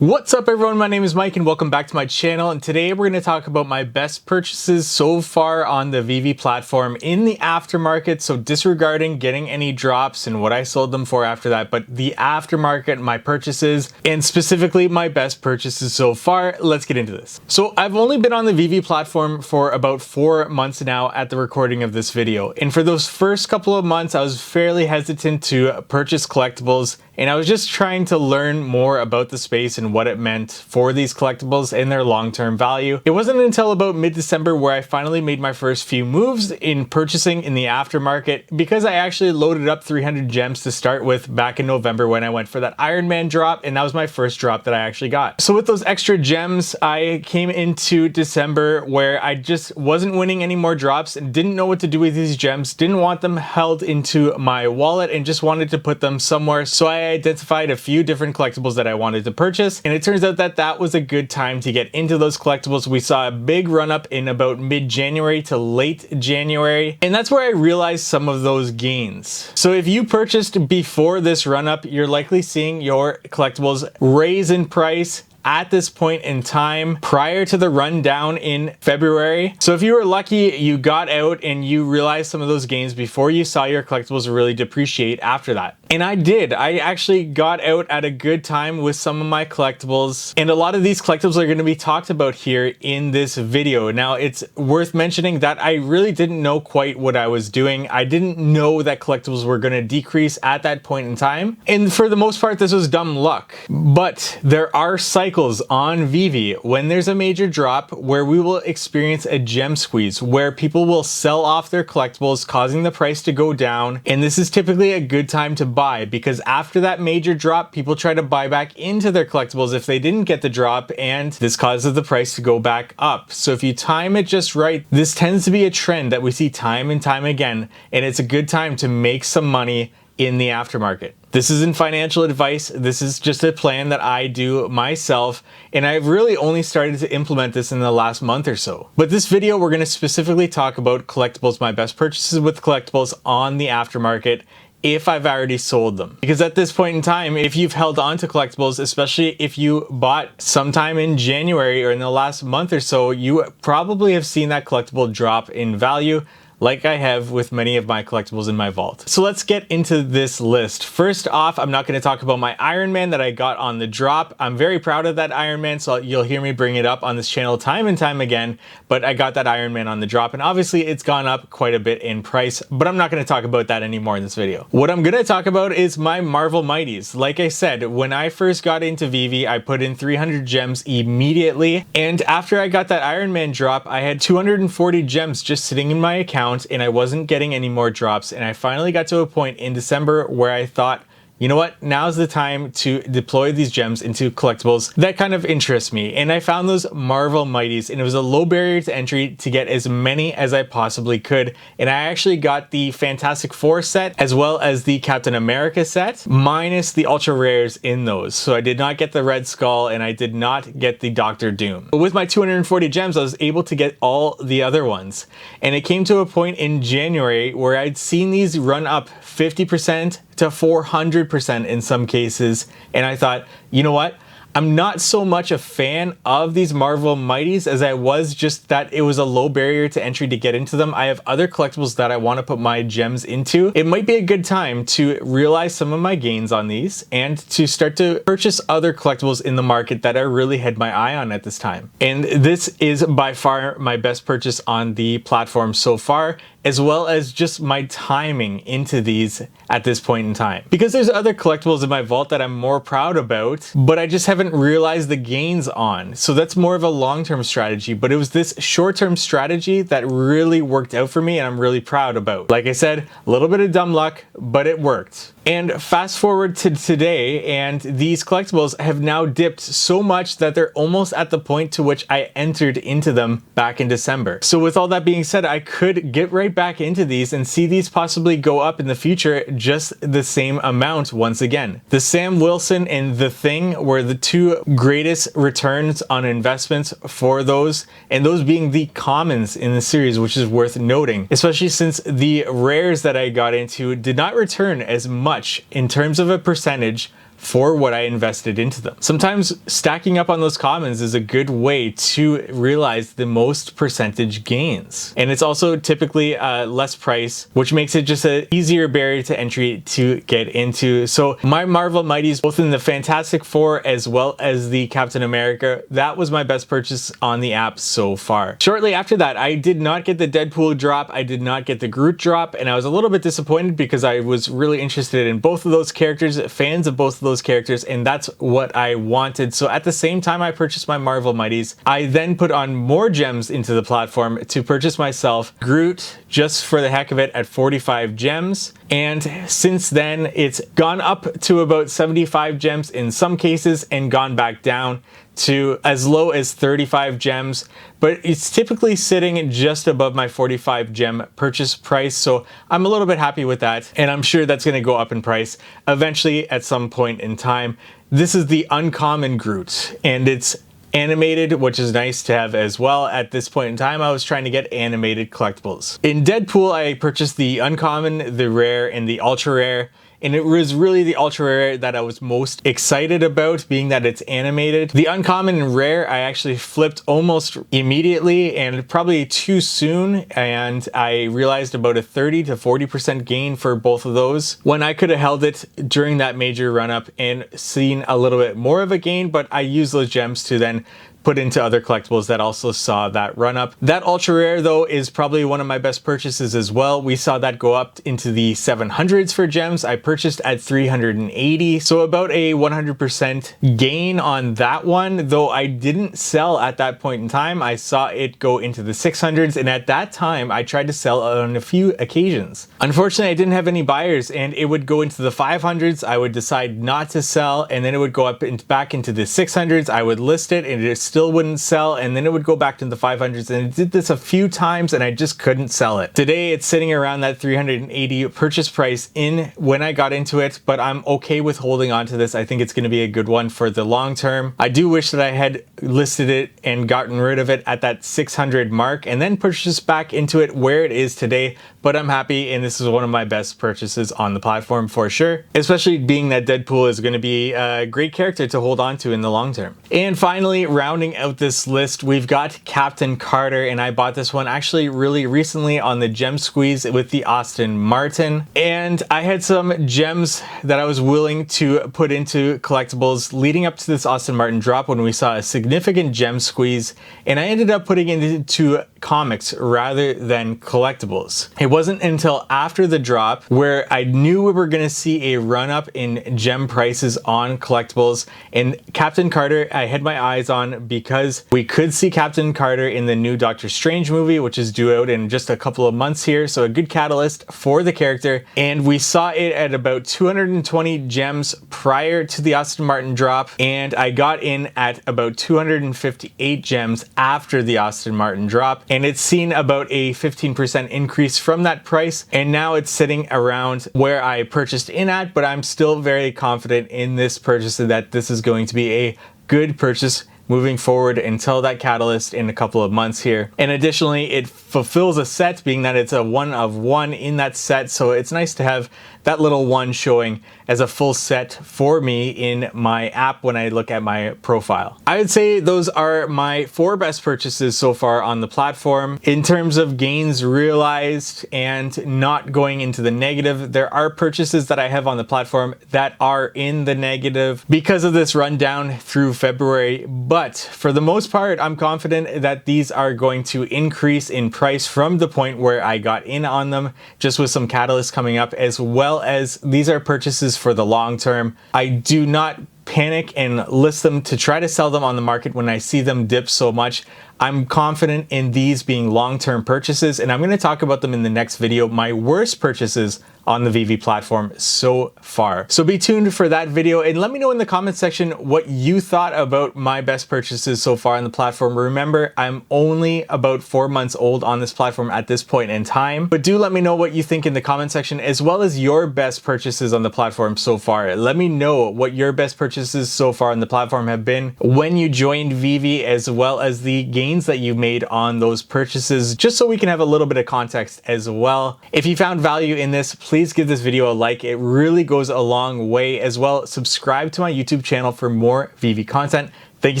What's up everyone, my name is Mike and welcome back to my channel, and today we're going to talk about my best purchases so far on the VeVe platform in the aftermarket, so disregarding getting any drops and what I sold them for after that, but the aftermarket, my purchases, and specifically my best purchases so far. Let's get into this. So I've only been on the VeVe platform for about 4 months now at the recording of this video, and for those first couple of months I was fairly hesitant to purchase collectibles, and I was just trying to learn more about the space and what it meant for these collectibles and their long-term value. It wasn't until about mid-December where I finally made my first few moves in purchasing in the aftermarket, because I actually loaded up 300 gems to start with back in November when I went for that Iron Man drop, and that was my first drop that I actually got. So with those extra gems, I came into December where I just wasn't winning any more drops and didn't know what to do with these gems, didn't want them held into my wallet and just wanted to put them somewhere. So I identified a few different collectibles that I wanted to purchase, and it turns out that that was a good time to get into those collectibles. We saw a big run up in about mid-January to late January, and that's where I realized some of those gains. So if you purchased before this run up, you're likely seeing your collectibles raise in price at this point in time prior to the rundown in February. So if you were lucky, you got out and you realized some of those gains before you saw your collectibles really depreciate after that. And I did. I actually got out at a good time with some of my collectibles, and a lot of these collectibles are going to be talked about here in this video. Now, it's worth mentioning that I really didn't know quite what I was doing. I didn't know that collectibles were going to decrease at that point in time, and for the most part this was dumb luck. But there are cycles on VeVe when there's a major drop where we will experience a gem squeeze, where people will sell off their collectibles, causing the price to go down, and this is typically a good time to buy, because after that major drop, people try to buy back into their collectibles if they didn't get the drop, and this causes the price to go back up. So if you time it just right, this tends to be a trend that we see time and time again, and it's a good time to make some money in the aftermarket. This isn't financial advice, this is just a plan that I do myself, and I've really only started to implement this in the last month or so. But this video, we're going to specifically talk about collectibles, my best purchases with collectibles on the aftermarket, if I've already sold them. Because at this point in time, if you've held on to collectibles, especially if you bought sometime in January or in the last month or so, you probably have seen that collectible drop in value, like I have with many of my collectibles in my vault. So let's get into this list. First off, I'm not going to talk about my Iron Man that I got on the drop. I'm very proud of that Iron Man, so you'll hear me bring it up on this channel time and time again, but I got that Iron Man on the drop, and obviously it's gone up quite a bit in price, but I'm not going to talk about that anymore in this video. What I'm going to talk about is my Marvel Mighties. Like I said, when I first got into VeVe, I put in 300 gems immediately, and after I got that Iron Man drop, I had 240 gems just sitting in my account, and I wasn't getting any more drops, and I finally got to a point in December where I thought, you know what, now's the time to deploy these gems into collectibles that kind of interest me. And I found those Marvel Mighties, and it was a low barrier to entry to get as many as I possibly could. And I actually got the Fantastic Four set as well as the Captain America set, minus the ultra rares in those. So I did not get the Red Skull, and I did not get the Doctor Doom. But with my 240 gems, I was able to get all the other ones. And it came to a point in January where I'd seen these run up 50% to 400% in some cases, and I thought, you know what? I'm not so much a fan of these Marvel Mighties as I was just that it was a low barrier to entry to get into them. I have other collectibles that I want to put my gems into. It might be a good time to realize some of my gains on these and to start to purchase other collectibles in the market that I really had my eye on at this time. And this is by far my best purchase on the platform so far, as well as just my timing into these at this point in time. Because there's other collectibles in my vault that I'm more proud about, but I just haven't realized the gains on. So that's more of a long-term strategy, but it was this short-term strategy that really worked out for me, and I'm really proud about. Like I said, a little bit of dumb luck, but it worked. And fast forward to today, and these collectibles have now dipped so much that they're almost at the point to which I entered into them back in December. So with all that being said, I could get right back into these and see these possibly go up in the future just the same amount once again. The Sam Wilson and The Thing were the two greatest returns on investments for those, and those being the commons in the series, which is worth noting, especially since the rares that I got into did not return as much in terms of a percentage for what I invested into them. Sometimes stacking up on those commons is a good way to realize the most percentage gains. And it's also typically less price, which makes it just an easier barrier to entry to get into. So my Marvel Mighties, both in the Fantastic Four as well as the Captain America, that was my best purchase on the app so far. Shortly after that, I did not get the Deadpool drop, I did not get the Groot drop, and I was a little bit disappointed because I was really interested in both of those characters, fans of both of those characters, and that's what I wanted. So at the same time I purchased my Marvel Mighties, I then put on more gems into the platform to purchase myself Groot just for the heck of it at 45 gems. And since then it's gone up to about 75 gems in some cases and gone back down to as low as 35 gems, but it's typically sitting just above my 45 gem purchase price, so I'm a little bit happy with that, and I'm sure that's going to go up in price eventually at some point in time. This is the uncommon Groot, and it's animated, which is nice to have as well. At this point in time, I was trying to get animated collectibles. In Deadpool, I purchased the uncommon, the rare, and the ultra rare. And it was really the ultra rare that I was most excited about, being that it's animated. The uncommon and rare I actually flipped almost immediately and probably too soon, and I realized about a 30 to 40% gain for both of those when I could have held it during that major run up and seen a little bit more of a gain, but I used those gems to then put into other collectibles that also saw that run up. That ultra rare though is probably one of my best purchases as well. We saw that go up into the 700s for gems. I purchased at 380, so about a 100% gain on that one, though I didn't sell at that point in time. I saw it go into the 600s, and at that time I tried to sell on a few occasions. Unfortunately, I didn't have any buyers, and it would go into the 500s. I would decide not to sell, and then it would go up and back into the 600s. I would list it and it still wouldn't sell, and then it would go back to the 500s, and it did this a few times and I just couldn't sell it. Today it's sitting around that 380 purchase price in when I got into it, but I'm okay with holding on to this. I think it's going to be a good one for the long term. I do wish that I had listed it and gotten rid of it at that 600 mark and then purchased back into it where it is today, but I'm happy, and this is one of my best purchases on the platform for sure, especially being that Deadpool is going to be a great character to hold on to in the long term. And finally, rounding out this list, we've got Captain Carter, and I bought this one actually really recently on the gem squeeze with the Aston Martin, and I had some gems that I was willing to put into collectibles leading up to this Aston Martin drop when we saw a significant gem squeeze, and I ended up putting it into comics rather than collectibles. It wasn't until after the drop where I knew we were going to see a run up in gem prices on collectibles, and Captain Carter I had my eyes on because we could see Captain Carter in the new Doctor Strange movie, which is due out in just a couple of months here, so a good catalyst for the character. And we saw it at about 220 gems prior to the Aston Martin drop, and I got in at about 258 gems after the Aston Martin drop, and it's seen about a 15% increase from that price, and now it's sitting around where I purchased in at, but I'm still very confident in this purchase and that this is going to be a good purchase moving forward until that catalyst in a couple of months here. And additionally, it fulfills a set, being that it's a one of one in that set, so it's nice to have that little one showing as a full set for me in my app when I look at my profile. I would say those are my 4 best purchases so far on the platform. In terms of gains realized and not going into the negative, there are purchases that I have on the platform that are in the negative because of this rundown through February, but for the most part, I'm confident that these are going to increase in price from the point where I got in on them, just with some catalysts coming up, as well as these are purchases for the long term. I do not panic and list them to try to sell them on the market when I see them dip so much. I'm confident in these being long-term purchases, and I'm going to talk about them in the next video, my worst purchases on the VeVe platform so far. So be tuned for that video, and let me know in the comment section what you thought about my best purchases so far on the platform. Remember, I'm only about 4 months old on this platform at this point in time, but do let me know what you think in the comment section, as well as your best purchases on the platform so far. Let me know what your best purchases so far on the platform have been when you joined VeVe, as well as the game gains that you made on those purchases, just so we can have a little bit of context as well. If you found value in this, please give this video a like. It really goes a long way. As well, subscribe to my YouTube channel for more VeVe content. Thank you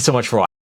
so much for watching.